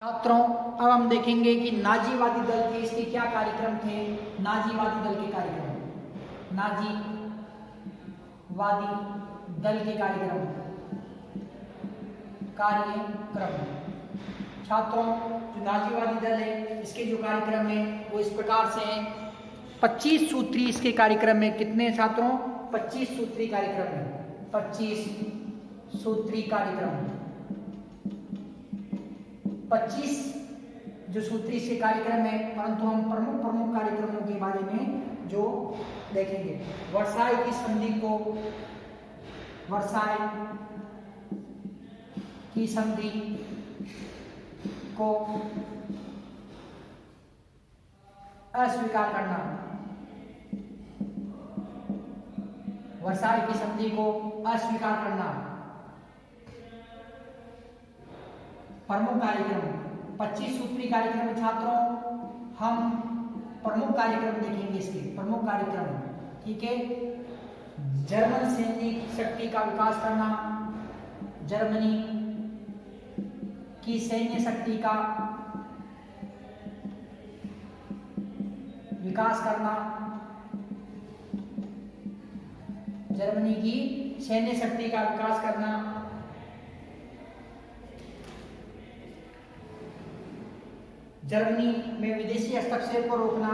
छात्रों, अब हम देखेंगे कि नाजीवादी दल के इसके क्या कार्यक्रम थे। नाजीवादी दल के कार्यक्रम, नाजीवादी दल के कार्यक्रम। छात्रों, जो नाजीवादी दल है इसके जो कार्यक्रम है वो इस प्रकार से हैं। 25 सूत्री इसके कार्यक्रम में कितने छात्रों? 25 सूत्री कार्यक्रम है। 25 सूत्री कार्यक्रम, 25 जो सूत्री इसके कार्यक्रम है, परंतु हम प्रमुख कार्यक्रमों के बारे में जो देखेंगे। वर्साई की संधि को अस्वीकार करना। वर्साई की संधि को अस्वीकार करना। प्रमुख कार्यक्रम 25 सूत्री कार्यक्रम में छात्रों हम प्रमुख कार्यक्रम देखेंगे। इसके प्रमुख कार्यक्रम, ठीक है। जर्मन सैनिक शक्ति का विकास करना, जर्मनी की सैन्य शक्ति का विकास करना, जर्मनी की सैन्य शक्ति का विकास करना, जर्मनी में विदेशी हस्तक्षेप को रोकना,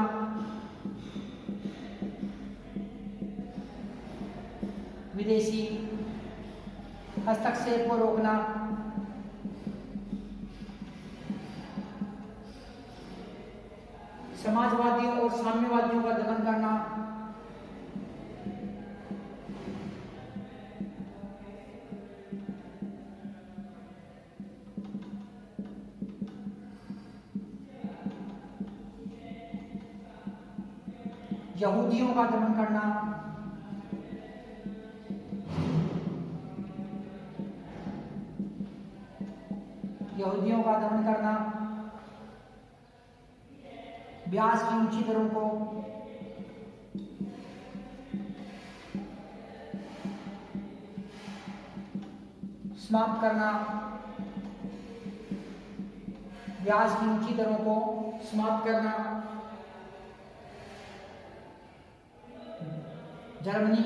विदेशी हस्तक्षेप को रोकना, समाजवादियों और साम्यवादियों का दमन करना, यहूदियों का दमन करना, यहूदियों का दमन करना, ब्याज की ऊंची दरों को समाप्त करना, ब्याज की ऊंची दरों को समाप्त करना, जर्मनी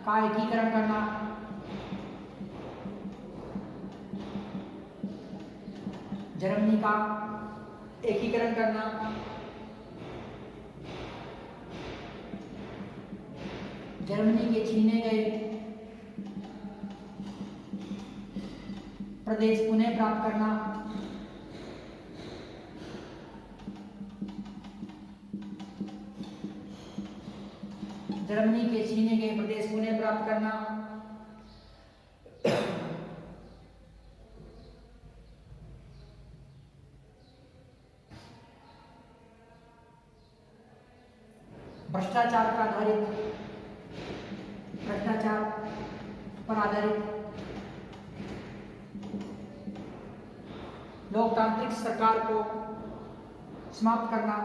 का एकीकरण करना, जर्मनी का एकीकरण करना, जर्मनी के छीने गए प्रदेश पुनः प्राप्त करना, जर्मनी के छीने गए प्रदेश पुनः प्राप्त करना, भ्रष्टाचार पर आधारित लोकतांत्रिक सरकार को समाप्त करना,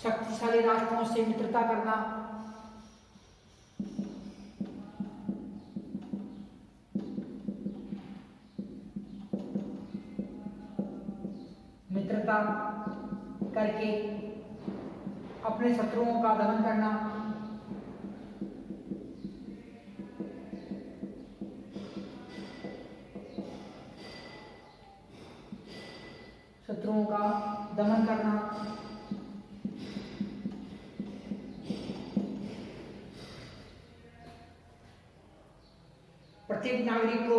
शक्तिशाली राष्ट्रों से मित्रता करना, मित्रता करके अपने शत्रुओं का दमन करना, शत्रुओं का दमन करना, प्रत्येक नागरिक को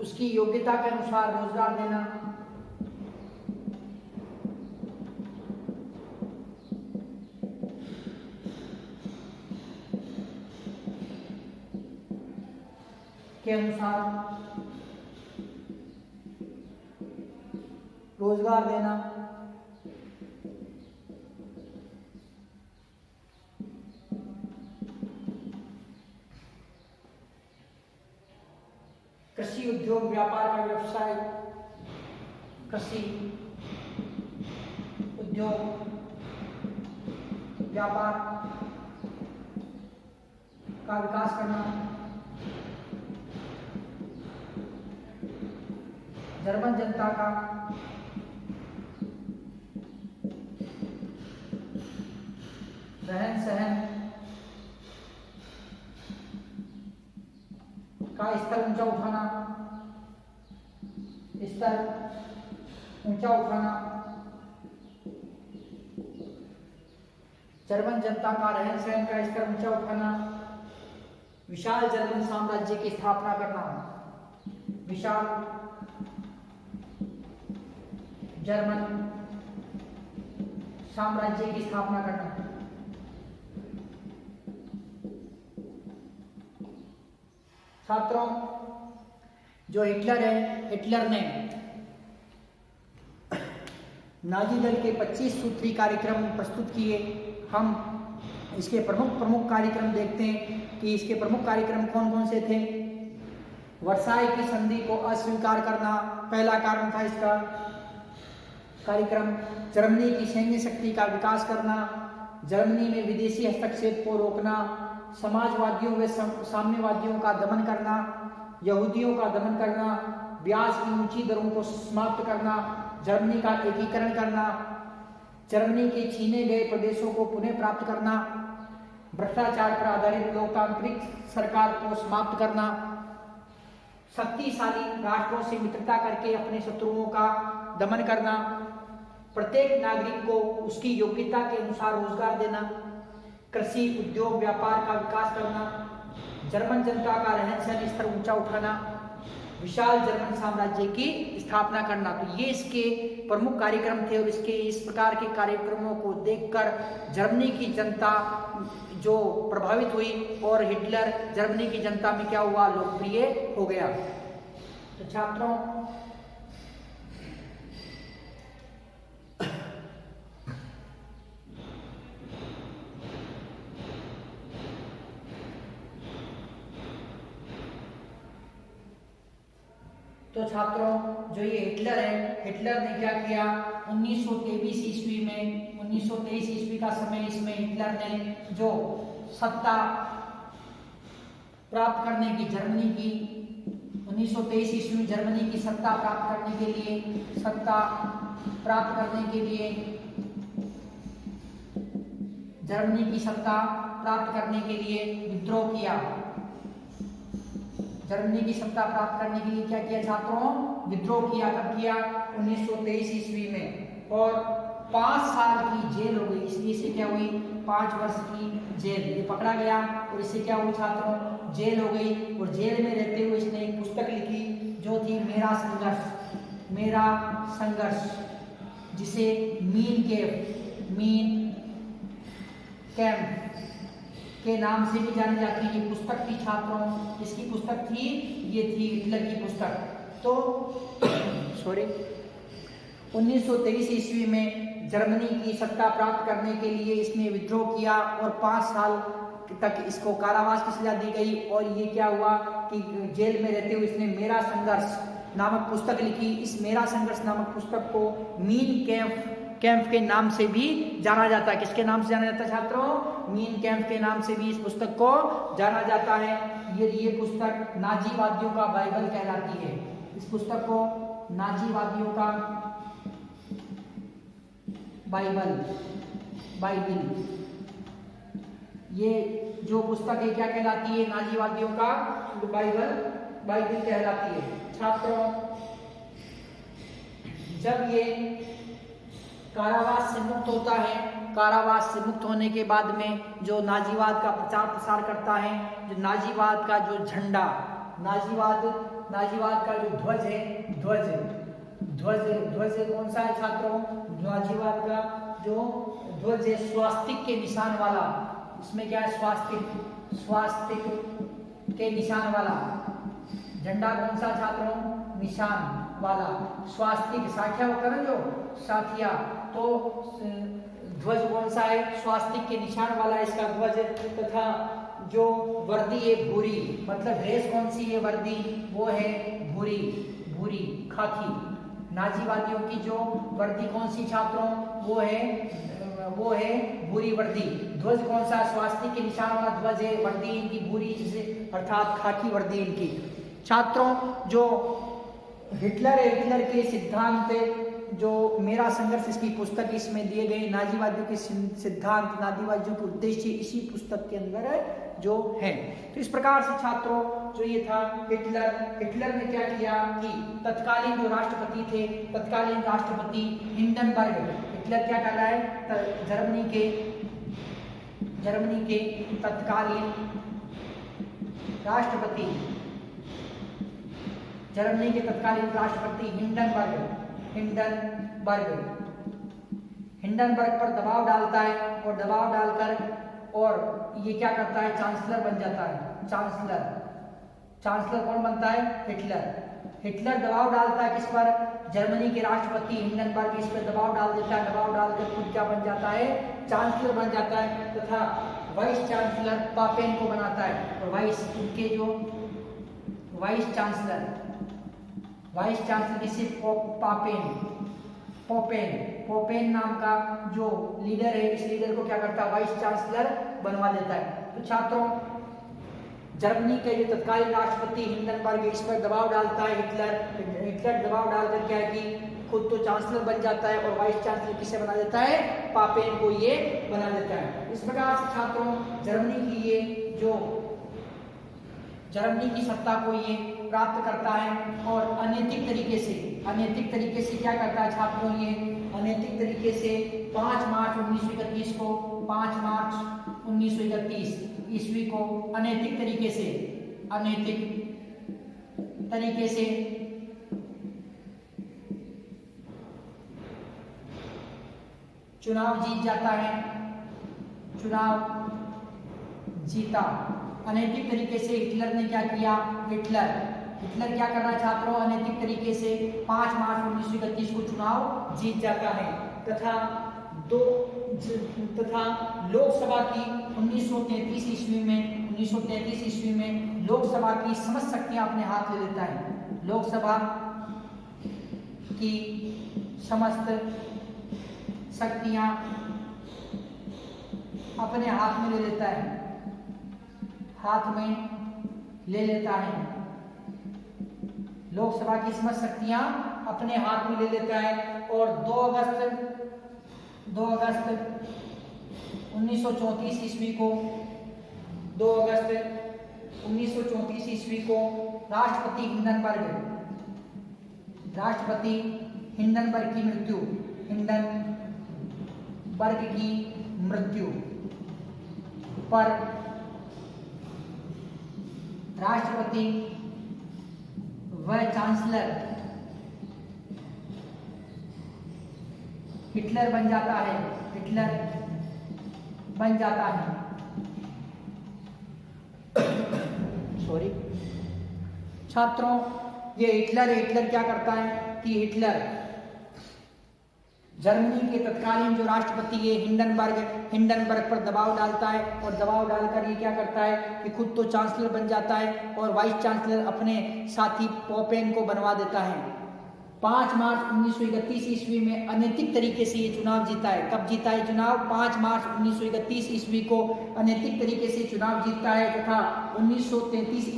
उसकी योग्यता के अनुसार रोजगार देना, के अनुसार रोजगार देना, कृषि उद्योग व्यापार का व्यवसाय, कृषि उद्योग व्यापार का विकास करना। जर्मन जनता का रहन सहन का स्तर ऊंचा उठाना, स्तर ऊंचा उठाना। जर्मन जनता का रहन सहन का स्तर ऊंचा उठाना। विशाल जर्मन साम्राज्य की स्थापना करना, विशाल जर्मन साम्राज्य की स्थापना करना। छात्रों, जो हिटलर है, हिटलर ने नाजी दल के 25 सूत्री कार्यक्रम प्रस्तुत किए। हम इसके प्रमुख कार्यक्रम देखते हैं कि इसके प्रमुख कार्यक्रम कौन कौन से थे। वर्साई की संधि को अस्वीकार करना पहला कारण था इसका कार्यक्रम। जर्मनी की सैन्य शक्ति का विकास करना, जर्मनी में विदेशी हस्तक्षेप को रोकना, समाजवादियों व साम्यवादियों का दमन करना, यहूदियों का दमन करना, ब्याज की ऊंची दरों को समाप्त करना, जर्मनी का एकीकरण करना, जर्मनी के छीने गए प्रदेशों को पुनः प्राप्त करना, भ्रष्टाचार पर आधारित लोकतांत्रिक सरकार को समाप्त करना, शक्तिशाली राष्ट्रों से मित्रता करके अपने शत्रुओं का दमन करना, प्रत्येक नागरिक को उसकी योग्यता के अनुसार रोजगार देना, कृषि उद्योग व्यापार का विकास करना, जर्मन जनता का रहन सहन स्तर ऊंचा उठाना, विशाल जर्मन साम्राज्य की स्थापना करना। तो ये इसके प्रमुख कार्यक्रम थे और इसके इस प्रकार के कार्यक्रमों को देखकर जर्मनी की जनता जो प्रभावित हुई और हिटलर जर्मनी की जनता में क्या हुआ, लोकप्रिय हो गया। तो छात्रों, जो ये हिटलर है, हिटलर ने क्या किया, 1923 ईस्वी में 1923 ईस्वी का समय, इसमें हिटलर ने जो सत्ता प्राप्त करने की जर्मनी की 1923 ईस्वी में जर्मनी की सत्ता प्राप्त करने के लिए जर्मनी की सत्ता प्राप्त करने के लिए विद्रोह किया। जर्मनी की सत्ता प्राप्त करने के लिए क्या किया छात्रों, विद्रोह किया। कब किया, 1923 ईस्वी में, और 5 साल की जेल हो गई। इसलिए इसे क्या हुई, 5 वर्ष की जेल। ये पकड़ा गया और इससे क्या हुई छात्रों, जेल हो गई। और जेल में रहते हुए इसने एक पुस्तक लिखी जो थी मेरा संघर्ष, जिसे मीन कैंप के नाम से भी जानी जाती है। ये पुस्तक थी छात्रों, इसकी पुस्तक थी, ये थी हिटलर की पुस्तक। तो 1923 ईस्वी में जर्मनी की सत्ता प्राप्त करने के लिए इसने विद्रोह किया और 5 साल तक इसको कारावास की सजा दी गई। और ये क्या हुआ कि जेल में रहते हुए इसने मेरा संघर्ष नामक पुस्तक लिखी। इस मेरा संघर्ष नामक पुस्तक को मीन कैंप के नाम से भी जाना जाता है। किसके नाम से जाना जाता है छात्रों, मीन कैंप के नाम से भी इस पुस्तक को जाना जाता है। ये पुस्तक नाजीवादियों का बाइबल कहलाती है। इस पुस्तक को नाजीवादियों का बाइबल, ये जो पुस्तक है क्या कहलाती है, नाजीवादियों का बाइबल कहलाती है। छात्रों, जब ये कारावास से मुक्त होता है, कारावास से मुक्त होने के बाद में जो नाजीवाद का प्रचार प्रसार करता है, जो नाजीवाद का जो झंडा, नाजीवाद का जो ध्वज है, ध्वज कौन सा है छात्रों, नाजीवाद का जो ध्वज है स्वास्तिक के निशान वाला। इसमें क्या है, स्वास्तिक के निशान वाला झंडा। कौन सा छात्रों, निशान वाला स्वास्तिक, साखिया होता है ना जो साखिया, तो ध्वज कौन सा है, स्वास्तिक के निशान वाला इसका ध्वज। तथा जो वर्दी है भूरी, मतलब ड्रेस कौन सी है वर्दी, वो है भूरी, भूरी खाकी। नाजीवादियों की जो वर्दी कौन सी छात्रों, वो है भूरी वर्दी। ध्वज कौन सा, स्वास्तिक के निशान वाला ध्वज है, वर्दी इनकी भूरी, जिसे अर्थात खाकी वर्दी इनकी। छात्रों जो हिटलर है, हिटलर के सिद्धांत जो मेरा संघर्ष इसकी पुस्तक इसमें दिए गए नाजीवादियों के सिद्धांत, नाजीवादियों के उद्देश्य इसी पुस्तक के अंदर जो है। तो इस प्रकार से छात्रों जो ये था हिटलर ने क्या किया कि तत्कालीन जो राष्ट्रपति थे, तत्कालीन राष्ट्रपति हिंडनबर्ग, हिटलर क्या कर रहा है, जर्मनी के तत्कालीन राष्ट्रपति, जर्मनी के तत्कालीन राष्ट्रपति हिंडनबर्ग पर दबाव डालता है, और दबाव डालकर और ये क्या करता है, चांसलर बन जाता है। चांसलर कौन बनता है, हिटलर दबाव डालता है किस पर, जर्मनी के राष्ट्रपति हिंडनबर्ग इस पर दबाव डाल देता है, दबाव डालकर खुद क्या बन जाता है, चांसलर बन जाता है, तथा वाइस चांसलर पापेन को बनाता है। और उनके जो वाइस चांसलर किसी पोपेन नाम का जो लीडर है, इस लीडर को क्या करता है, वाइस चांसलर बनवा देता है। तो छात्रों जर्मनी के जो तत्कालीन राष्ट्रपति हिंडनबर्ग इस पर दबाव डालता है, हिटलर दबाव डालकर क्या है कि खुद तो चांसलर बन जाता है और वाइस चांसलर किसे बना देता है, पापेन को ये बना देता है। इस प्रकार से छात्रों जर्मनी की सत्ता को ये प्राप्त करता है और अनैतिक तरीके से क्या करता है छात्रों, ये अनैतिक तरीके से 5 मार्च 1931 ईस्वी को अनैतिक तरीके से चुनाव जीता। अनैतिक तरीके से हिटलर ने क्या किया, हिटलर क्या कर रहा है छात्रों, अनैतिक तरीके से 5 मार्च 1931 को चुनाव जीत जाता है, तथा लोकसभा की 1933 ईस्वी में लोकसभा की समस्त शक्तियां अपने हाथ ले लेता है। लोकसभा की समस्त शक्तियां अपने हाथ में ले लेता है, लोकसभा की समस्त शक्तियां अपने हाथ में ले लेता है। और 2 अगस्त 1934 ईस्वी को राष्ट्रपति हिंडनबर्ग की मृत्यु पर राष्ट्रपति व चांसलर हिटलर बन जाता है। सॉरी छात्रों, ये हिटलर क्या करता है कि हिटलर जर्मनी के तत्कालीन जो राष्ट्रपति है हिंडनबर्ग पर दबाव डालता है, और दबाव डालकर ये क्या करता है कि खुद तो चांसलर बन जाता है और वाइस चांसलर अपने साथी पोपेन को बनवा देता है। 5 मार्च 1931 ईस्वी में अनैतिक तरीके से ये चुनाव जीता है। कब जीता है चुनाव? 5 मार्च 1931 ईस्वी को अनैतिक तरीके से चुनाव जीतता है, तथा 1933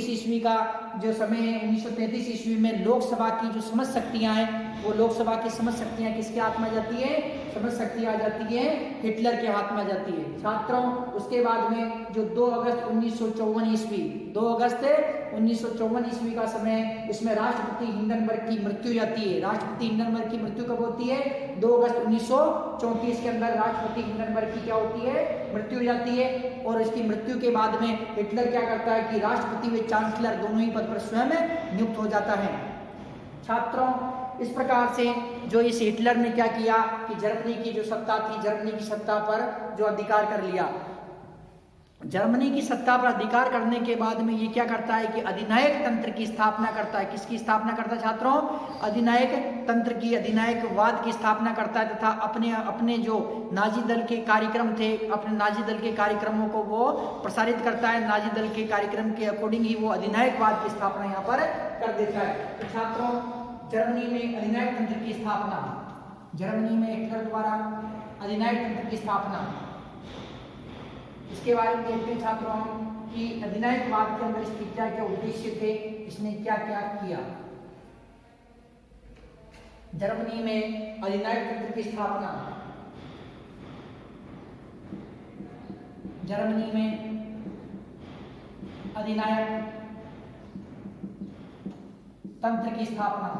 ईस्वी का जो समय है, 1933 ईस्वी में लोकसभा की जो समस्त शक्तियां हैं, वो लोकसभा की समस्त शक्तियां किसके हाथ में आ जाती है? समस्त शक्तियां आ जाती है हिटलर के हाथ में आ जाती है। छात्रों उसके बाद में जो 2 अगस्त 1954 ईस्वी का समय, इसमें राष्ट्रपति हिंडनबर्ग की मृत्यु हो जाती है। राष्ट्रपति हिंडनबर्ग की मृत्यु कब होती है? 2 अगस्त 1934 के अंदर राष्ट्रपति हिंडनबर्ग की क्या होती है? मृत्यु हो जाती है। और इसकी मृत्यु के बाद में हिटलर क्या करता है कि राष्ट्रपति व चांसलर दोनों ही पद पर स्वयं नियुक्त हो जाता है। छात्रों इस प्रकार से जो इस हिटलर ने क्या किया कि जर्मनी की जो सत्ता थी, जर्मनी की सत्ता पर जो अधिकार कर लिया। जर्मनी की सत्ता पर अधिकार करने के बाद में ये क्या करता है कि अधिनायक तंत्र की स्थापना करता है। किसकी स्थापना करता है छात्रों? अधिनायक तंत्र की, अधिनायकवाद की स्थापना करता है तथा अपने अपने जो नाजी दल के कार्यक्रम थे, अपने नाजी दल के कार्यक्रमों को वो प्रसारित करता है। नाजी दल के कार्यक्रम के अकॉर्डिंग ही वो अधिनायकवाद की स्थापना यहाँ पर कर देता है। तो छात्रों, जर्मनी में अधिनायक तंत्र की स्थापना, जर्मनी में हिटलर द्वारा अधिनायक तंत्र की स्थापना, इसके बारे में देखते हैं छात्रों हम कि अधिनायकवाद के अंदर इसके क्या क्या उद्देश्य थे, इसने क्या क्या किया। जर्मनी में अधिनायक तंत्र की स्थापना, जर्मनी में अधिनायक तंत्र की स्थापना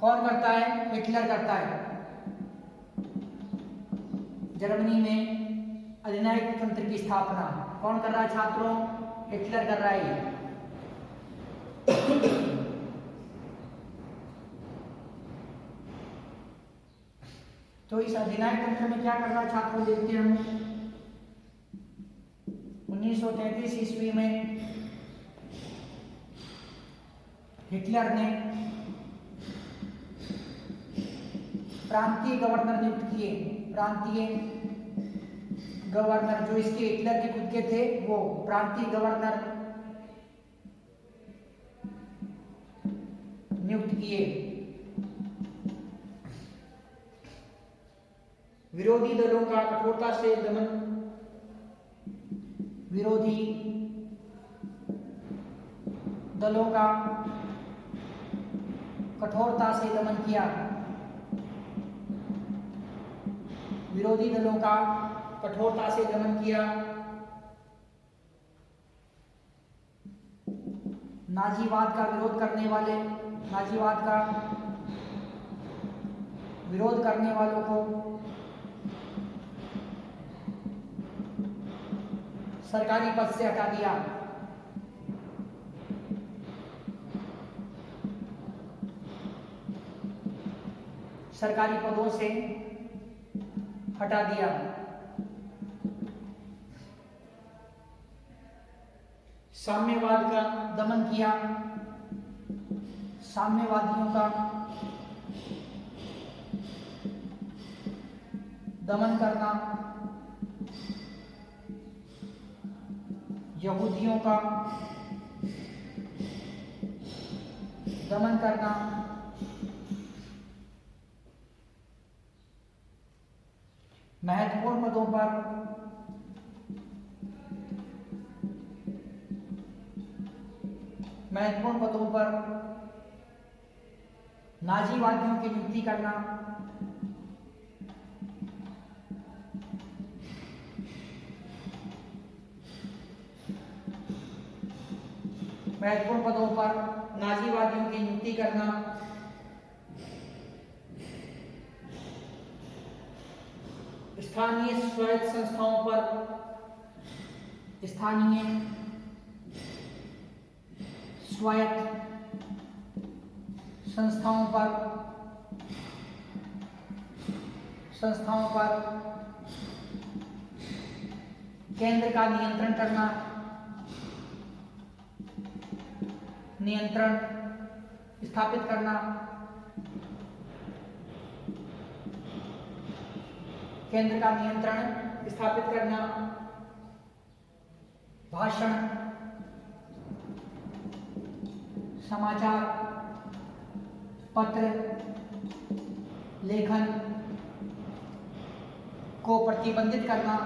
कौन करता है? हिटलर करता है। जर्मनी में अधिनायक तंत्र की स्थापना कौन कर रहा है छात्रों? हिटलर कर रहा है। तो इस अधिनायक तंत्र में क्या कर रहा है छात्रों, देखते हैं हम। 1933 ईस्वी में हिटलर ने प्रांतीय गवर्नर नियुक्त किए। प्रांतीय गवर्नर जो इसके हिटलर के खुद के थे, वो प्रांतीय गवर्नर नियुक्त किए। विरोधी दलों का कठोरता से दमन, विरोधी दलों का कठोरता से दमन किया। विरोधी दलों का कठोरता से दमन किया। नाजीवाद का विरोध करने वाले, नाजीवाद का विरोध करने वालों को सरकारी पद से हटा दिया। सरकारी पदों से हटा दिया। साम्यवाद का दमन किया। साम्यवादियों का दमन करना, यहूदियों का दमन करना, महत्वपूर्ण पदों पर नाजीवादियों की नियुक्ति करना, महत्वपूर्ण पदों पर नाजीवादियों की नियुक्ति करना, स्थानीय स्वायत्त संस्थाओं पर, स्थानीय स्वायत्त संस्थाओं पर केंद्र का नियंत्रण करना, नियंत्रण स्थापित करना, केंद्र का नियंत्रण स्थापित करना, भाषण, समाचार पत्र लेखन को प्रतिबंधित करना,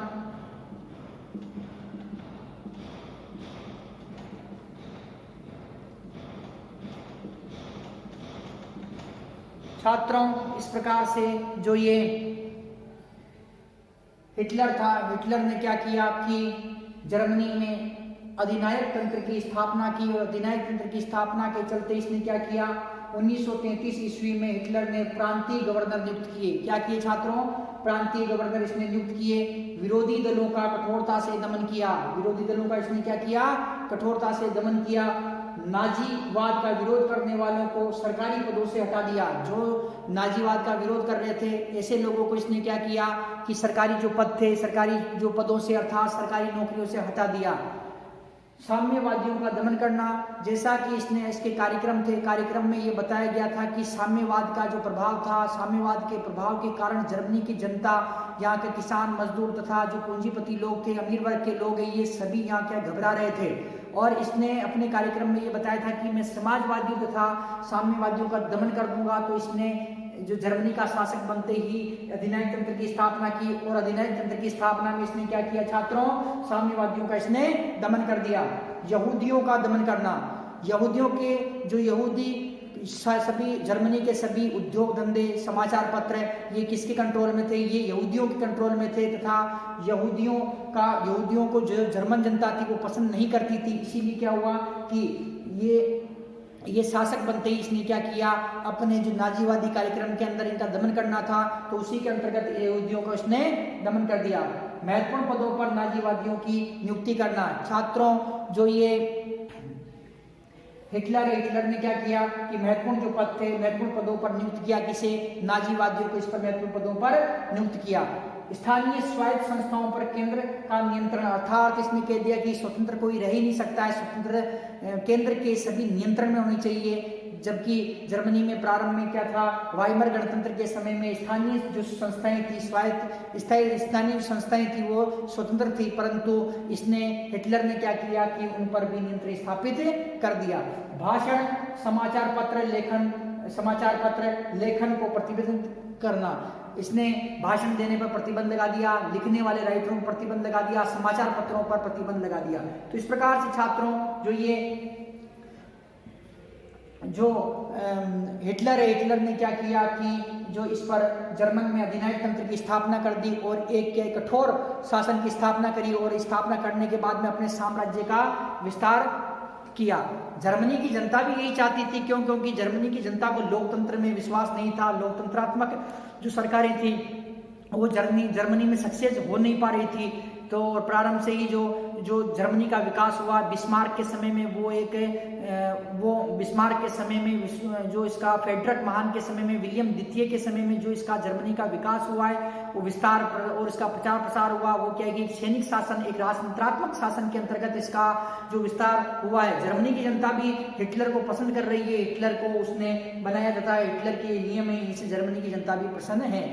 छात्रों इस प्रकार से जो ये हिटलर था, हिटलर ने क्या किया कि जर्मनी में अधिनायक तंत्र की स्थापना की और अधिनायक तंत्र की स्थापना के चलते इसने क्या किया, 1933 ईस्वी में हिटलर ने प्रांतीय गवर्नर नियुक्त किए। क्या किए छात्रों? प्रांतीय गवर्नर इसने नियुक्त किए। विरोधी दलों का कठोरता से दमन किया। विरोधी दलों का इसने क्या किया? कठोरता से दमन किया। नाजीवाद का विरोध करने वालों को सरकारी पदों से हटा दिया। जो नाजीवाद का विरोध कर रहे थे ऐसे लोगों को इसने क्या किया कि सरकारी जो पद थे, सरकारी जो पदों से अर्थात सरकारी नौकरियों से हटा दिया। साम्यवादियों का दमन करना, जैसा कि इसके कार्यक्रम थे, कार्यक्रम में ये बताया गया था कि साम्यवाद का जो प्रभाव था, साम्यवाद के प्रभाव के कारण जर्मनी की जनता, यहाँ के किसान मजदूर तथा जो पूंजीपति लोग थे, अमीर वर्ग के लोग हैं, ये सभी यहाँ क्या घबरा रहे थे। और इसने अपने कार्यक्रम में ये बताया था कि मैं समाजवादियों तथा साम्यवादियों का दमन कर दूंगा। तो इसने जो जर्मनी का शासक बनते ही अधिनायक तंत्र की स्थापना की, और अधिनायक तंत्र की स्थापना में इसने क्या किया छात्रों, साम्यवादियों का इसने दमन कर दिया। यहूदियों का दमन करना, यहूदियों के जो यहूदी सभी जर्मनी के सभी उद्योग धंधे, समाचार पत्र, ये किसके कंट्रोल में थे, ये यहूदियों के कंट्रोल में थे। तथा यहूदियों को जो जर्मन जनता थी वो पसंद नहीं करती थी। इसीलिए क्या हुआ कि ये शासक बनते ही इसने क्या किया, अपने जो नाजीवादी कार्यक्रम के अंदर इनका दमन करना था, तो उसी के अंतर्गत यहूदियों को इसने दमन कर दिया। महत्वपूर्ण पदों पर नाजीवादियों की नियुक्ति करना। छात्रों, जो ये हिटलर ने क्या किया कि महत्वपूर्ण जो पद थे, महत्वपूर्ण पदों पर नियुक्त किया, किसे, नाजीवादियों को इस पर महत्वपूर्ण पदों पर नियुक्त किया। स्थानीय स्वायत्त संस्थाओं पर केंद्र का नियंत्रण, अर्थात इसने कह दिया कि स्वतंत्र कोई रह ही नहीं सकता है, स्वतंत्र केंद्र के सभी नियंत्रण में होनी चाहिए। जबकि जर्मनी में प्रारंभ में क्या था, वाइमर गणतंत्र के समय में स्थानीय जो संस्थाएं थी, स्थानीय संस्थाएं थी वो स्वतंत्र थी, परंतु इसने हिटलर ने क्या किया कि उन पर भी नियंत्रण स्थापित कर दिया। भाषण, समाचार पत्र लेखन को प्रतिबंधित करना, इसने भाषण देने पर प्रतिबंध लगा दिया, लिखने वाले राइटरों पर प्रतिबंध लगा दिया, समाचार पत्रों पर प्रतिबंध लगा दिया। तो इस प्रकार से छात्रों, जो हिटलर ने क्या किया कि जो इस पर जर्मन में अधिनायक तंत्र की स्थापना कर दी और एक कठोर शासन की स्थापना करी, और स्थापना करने के बाद में अपने साम्राज्य का विस्तार किया। जर्मनी की जनता भी यही चाहती थी, क्योंकि जर्मनी की जनता को लोकतंत्र में विश्वास नहीं था। लोकतंत्रात्मक जो सरकारें थी वो जर्मनी में सक्सेस हो नहीं पा रही थी। तो प्रारंभ से ही जो जर्मनी का विकास हुआ, बिस्मार्क के समय में बिस्मार्क के समय में जो इसका फेडरक महान के समय में, विलियम द्वितीय के समय में जो इसका जर्मनी का विकास हुआ है, वो विस्तार और इसका प्रचार प्रसार हुआ, वो क्या है कि सैनिक शासन, एक राजतंत्रात्मक शासन के अंतर्गत इसका जो विस्तार हुआ है। जर्मनी की जनता भी हिटलर को पसंद कर रही है, हिटलर को उसने बनाया जाता है, हिटलर के नियम है, इससे जर्मनी की जनता भी प्रसन्न है।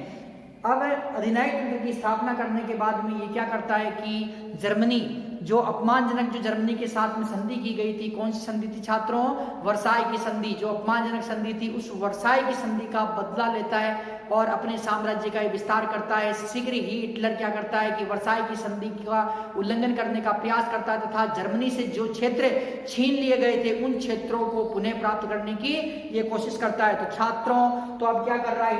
अब अधिनायक तंत्र की स्थापना करने के बाद में ये क्या करता है कि जर्मनी, जो अपमानजनक जो जर्मनी के साथ में संधि की गई थी, कौन सी संधि थी छात्रों, वर्साई की संधि, जो अपमानजनक संधि थी, उस वर्साई की संधि का बदला लेता है और अपने साम्राज्य का विस्तार करता है। शीघ्र ही हिटलर क्या करता है कि वर्साई की संधि का उल्लंघन करने का प्रयास करता है तथा जर्मनी से जो क्षेत्र छीन लिए गए थे उन क्षेत्रों को पुनः प्राप्त करने की ये कोशिश करता है। तो छात्रों, तो अब क्या कर रहा है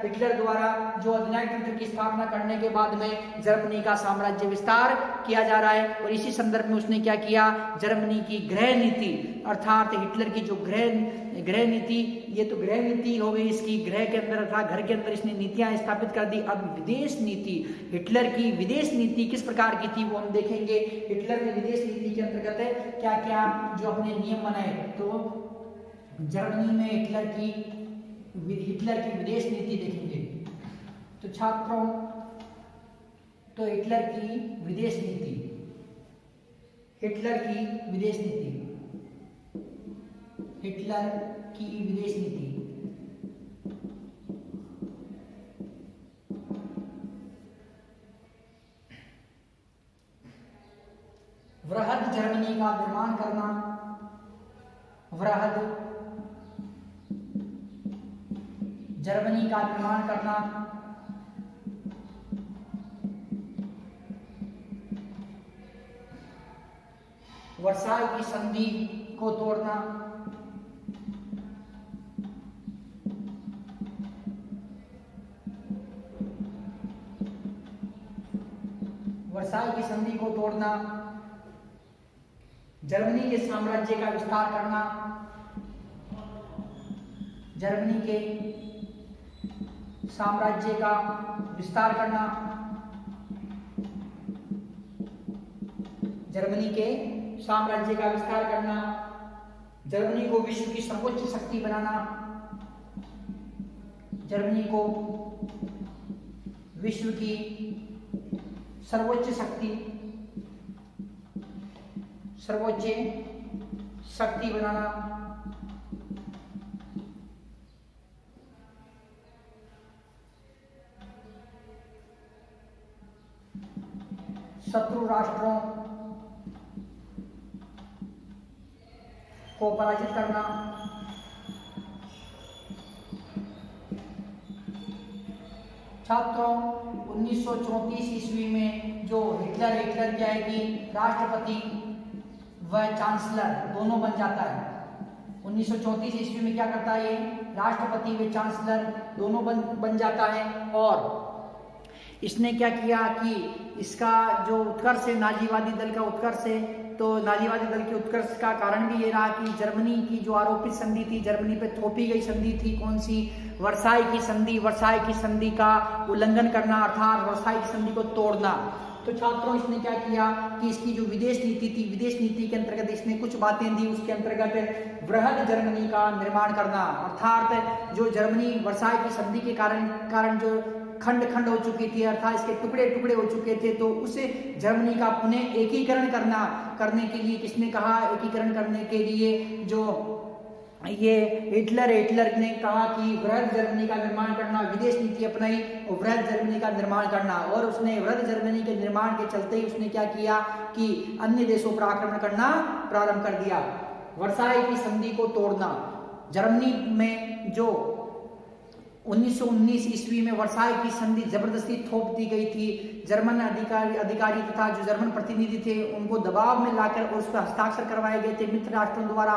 हिटलर द्वारा जो अधिनायक तंत्र की स्थापना करने के बाद में जर्मनी का साम्राज्य विस्तार किया जा रहा है। और इसी संदर्भ में उसने क्या किया, जर्मनी की गृह नीति, अर्थात हिटलर की जो गृह नीति, ये तो गृह नीति हो गई इसकी, गृह के अंदर अर्थात घर के अंदर इसने नीतियां स्थापित कर दी। अब विदेश नीति, हिटलर की विदेश नीति किस प्रकार की थी वो हम देखेंगे। हिटलर ने विदेश नीति के अंतर्गत क्या क्या जो अपने नियम बनाए। तो जर्मनी में हिटलर की विदेश नीति देखेंगे। तो छात्रों, तो हिटलर की विदेश नीति, हिटलर की विदेश नीति वृहद जर्मनी का निर्माण करना, वृहद जर्मनी का निर्माण करना, वर्साई की संधि को तोड़ना, वर्साई की संधि को तोड़ना, जर्मनी के साम्राज्य का विस्तार करना, जर्मनी के साम्राज्य का विस्तार करना, जर्मनी के साम्राज्य का विस्तार करना, जर्मनी को विश्व की सर्वोच्च शक्ति बनाना, जर्मनी को विश्व की सर्वोच्च शक्ति बनाना, शत्रु राष्ट्रों को पराजित करना, छात्रों 1934 ईस्वी में जो हिटलर क्या है कि राष्ट्रपति व चांसलर दोनों बन जाता है। 1934 ईस्वी में क्या करता है, ये राष्ट्रपति व चांसलर दोनों बन जाता है। और इसने क्या किया कि इसका जो उत्कर्ष है, नाजीवादी दल का उत्कर्ष है, तो नाजीवादी दल के उत्कर्ष का कारण भी ये रहा कि जर्मनी की जो आरोपित संधि थी, जर्मनी पे थोपी गई संधि थी, कौन सी, वर्साई की संधि का उल्लंघन करना, अर्थात वर्साई की संधि को तोड़ना। तो छात्रों इसने क्या किया कि इसकी जो विदेश नीति थी, विदेश नीति के अंतर्गत इसने कुछ बातें दी, उसके अंतर्गत वृहद जर्मनी का निर्माण करना, अर्थात जो जर्मनी वर्साई की संधि के कारण जो खंड हो चुकी थी, अर्थात इसके टुकड़े हो चुके थे, तो उसे जर्मनी का पुनः एकीकरण करने के लिए किसने कहा, एकीकरण करने के लिए जो ये हिटलर ने कहा कि वृहद जर्मनी का निर्माण करना, विदेश नीति अपनाई और वृहद जर्मनी का निर्माण करना। और उसने वृहद जर्मनी के निर्माण के चलते ही उसने क्या किया कि अन्य देशों पर आक्रमण करना प्रारंभ कर दिया। वर्साई की संधि को तोड़ना, जर्मनी में जो 1919 ईस्वी में वर्साई की संधि जबरदस्ती थोप दी गई थी, जर्मन अधिकारी तथा जो जर्मन प्रतिनिधि थे उनको दबाव में लाकर उस पर हस्ताक्षर करवाए गए थे मित्र राष्ट्रों द्वारा।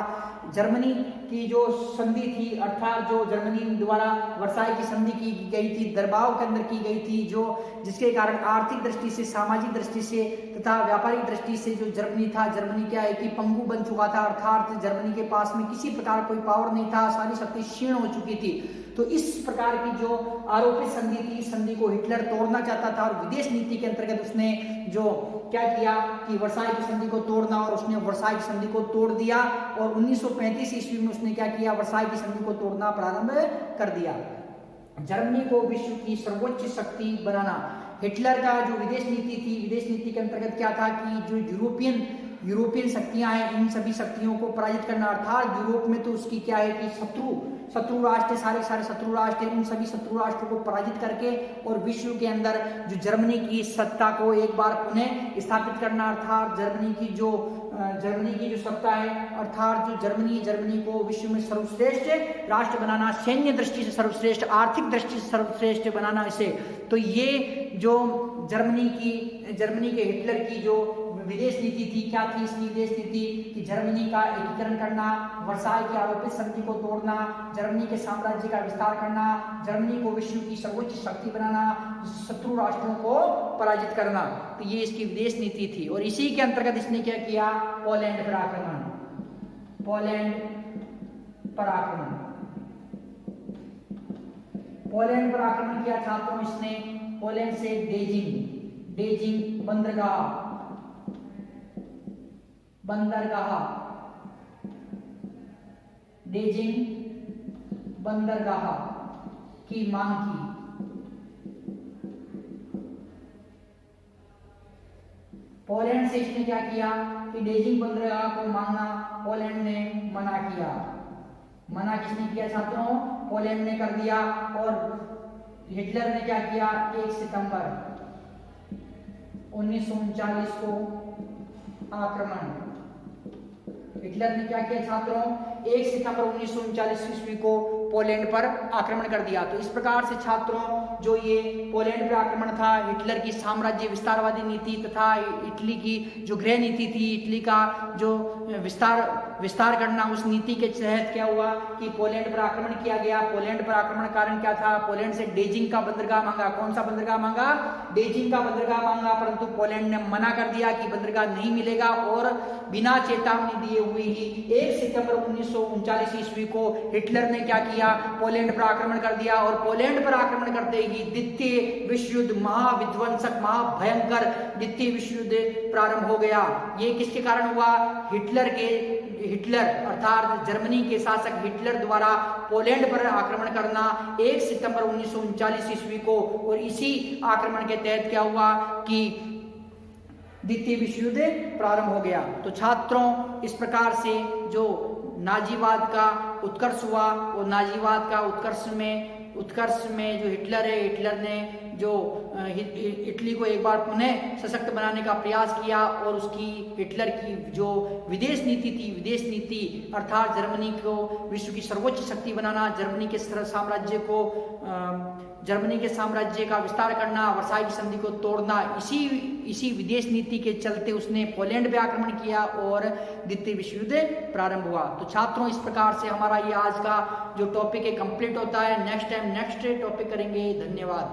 जर्मनी की जो संधि थी, अर्थात जो जर्मनी द्वारा वर्साई की संधि की गई थी, दबाव के अंदर की गई थी, जो जिसके कारण आर्थिक दृष्टि से, सामाजिक दृष्टि से तथा व्यापारिक दृष्टि से जो जर्मनी था, जर्मनी क्या है कि पंगु बन चुका था, अर्थात जर्मनी के पास में किसी प्रकार कोई पावर नहीं था, सारी शक्ति क्षीण हो चुकी थी। तो इस प्रकार की जो आरोपित संधि थी, इस संधि को हिटलर तोड़ना चाहता था और विदेश नीति के अंतर्गत उसने जो क्या किया कि वर्साई की संधि को तोड़ना, और उसने वर्साई की संधि को तोड़ दिया। और 1935 ईस्वी में उसने क्या किया, वर्साई की संधि को तोड़ना प्रारंभ कर दिया। जर्मनी को विश्व की सर्वोच्च शक्ति बनाना, हिटलर का जो विदेश नीति थी, विदेश नीति के अंतर्गत क्या था कि जो यूरोपियन शक्तियां हैं, इन सभी शक्तियों को पराजित करना, अर्थात यूरोप में तो उसकी क्या है कि शत्रु राष्ट्र, सारे शत्रु राष्ट्र, उन सभी शत्रु राष्ट्रों को पराजित करके और विश्व के अंदर जो जर्मनी की सत्ता को एक बार पुनः स्थापित करना, अर्थात जर्मनी की जो सत्ता है, अर्थात जो जर्मनी को विश्व में सर्वश्रेष्ठ राष्ट्र बनाना, सैन्य दृष्टि से सर्वश्रेष्ठ, आर्थिक दृष्टि से सर्वश्रेष्ठ बनाना इसे। तो ये जो जर्मनी के हिटलर की जो विदेश नीति थी, क्या थी इसकी विदेश नीति कि जर्मनी का एकीकरण करना, वर्साई की आरोपित संधि को तोड़ना, जर्मनी के साम्राज्य का विस्तार करना, जर्मनी को विश्व की सर्वोच्च शक्ति बनाना, शत्रु राष्ट्रों को पराजित करना। तो ये इसकी विदेश नीति थी। और इसी के अंतर्गत इसने क्या किया, पोलैंड पर आक्रमण किया छात्रों। इसने पोलैंड से डेजिंग बंदरगाह की मांग की। पोलैंड से इसने क्या किया कि डेजिंग बंदरगाह को मांगना पोलैंड ने मना किया। मना किसने किया छात्रों, पोलैंड ने कर दिया। और हिटलर ने क्या किया, 1 सितंबर 1939 को आक्रमण। हिटलर ने क्या किया छात्रों, 1 सितंबर 1939 ईस्वी को पोलैंड पर आक्रमण कर दिया। तो इस प्रकार से छात्रों जो ये पोलैंड पर आक्रमण था, हिटलर की साम्राज्य विस्तारवादी नीति तथा इटली की जो गृह नीति थी, इटली का जो विस्तार करना, उस नीति के तहत क्या हुआ कि पोलैंड पर आक्रमण किया गया। पोलैंड पर आक्रमण कारण क्या था, पोलैंड से डेजिंग का बंदरगाह मांगा। कौन सा बंदरगाह मांगा, डेजिंग का बंदरगाह मांगा, परंतु पोलैंड ने मना कर दिया कि बंदरगाह नहीं मिलेगा। और बिना चेतावनी दिए हुए ही 1 सितंबर 1939 ईस्वी को हिटलर ने क्या किया दिया, पोलैंड पर आक्रमण कर दिया और पोलैंड पर आक्रमण करते ही द्वितीय विश्व युद्ध, महाविध्वंसक, महाभयंकर द्वितीय विश्व युद्ध प्रारंभ हो गया। ये किसके कारण हुआ? हिटलर अर्थात जर्मनी के शासक हिटलर द्वारा पोलैंड पर आक्रमण करना 1 सितंबर 1939 ईस्वी को, और इसी आक्रमण के तहत क्या हुआ कि द्वितीय विश्व युद्ध प्रारंभ हो गया। तो छात्रों, इस प्रकार से जो नाजीवाद का उत्कर्ष हुआ, और नाजीवाद का उत्कर्ष में जो हिटलर है, हिटलर ने जो इटली को एक बार पुनः सशक्त बनाने का प्रयास किया, और उसकी हिटलर की जो विदेश नीति थी, विदेश नीति अर्थात जर्मनी को विश्व की सर्वोच्च शक्ति बनाना, जर्मनी के साम्राज्य का विस्तार करना, वर्साई की संधि को तोड़ना, इसी विदेश नीति के चलते उसने पोलैंड पे आक्रमण किया और द्वितीय विश्व युद्ध प्रारंभ हुआ। तो छात्रों, इस प्रकार से हमारा ये आज का जो टॉपिक है कंप्लीट होता है। नेक्स्ट टाइम नेक्स्ट टॉपिक करेंगे। धन्यवाद।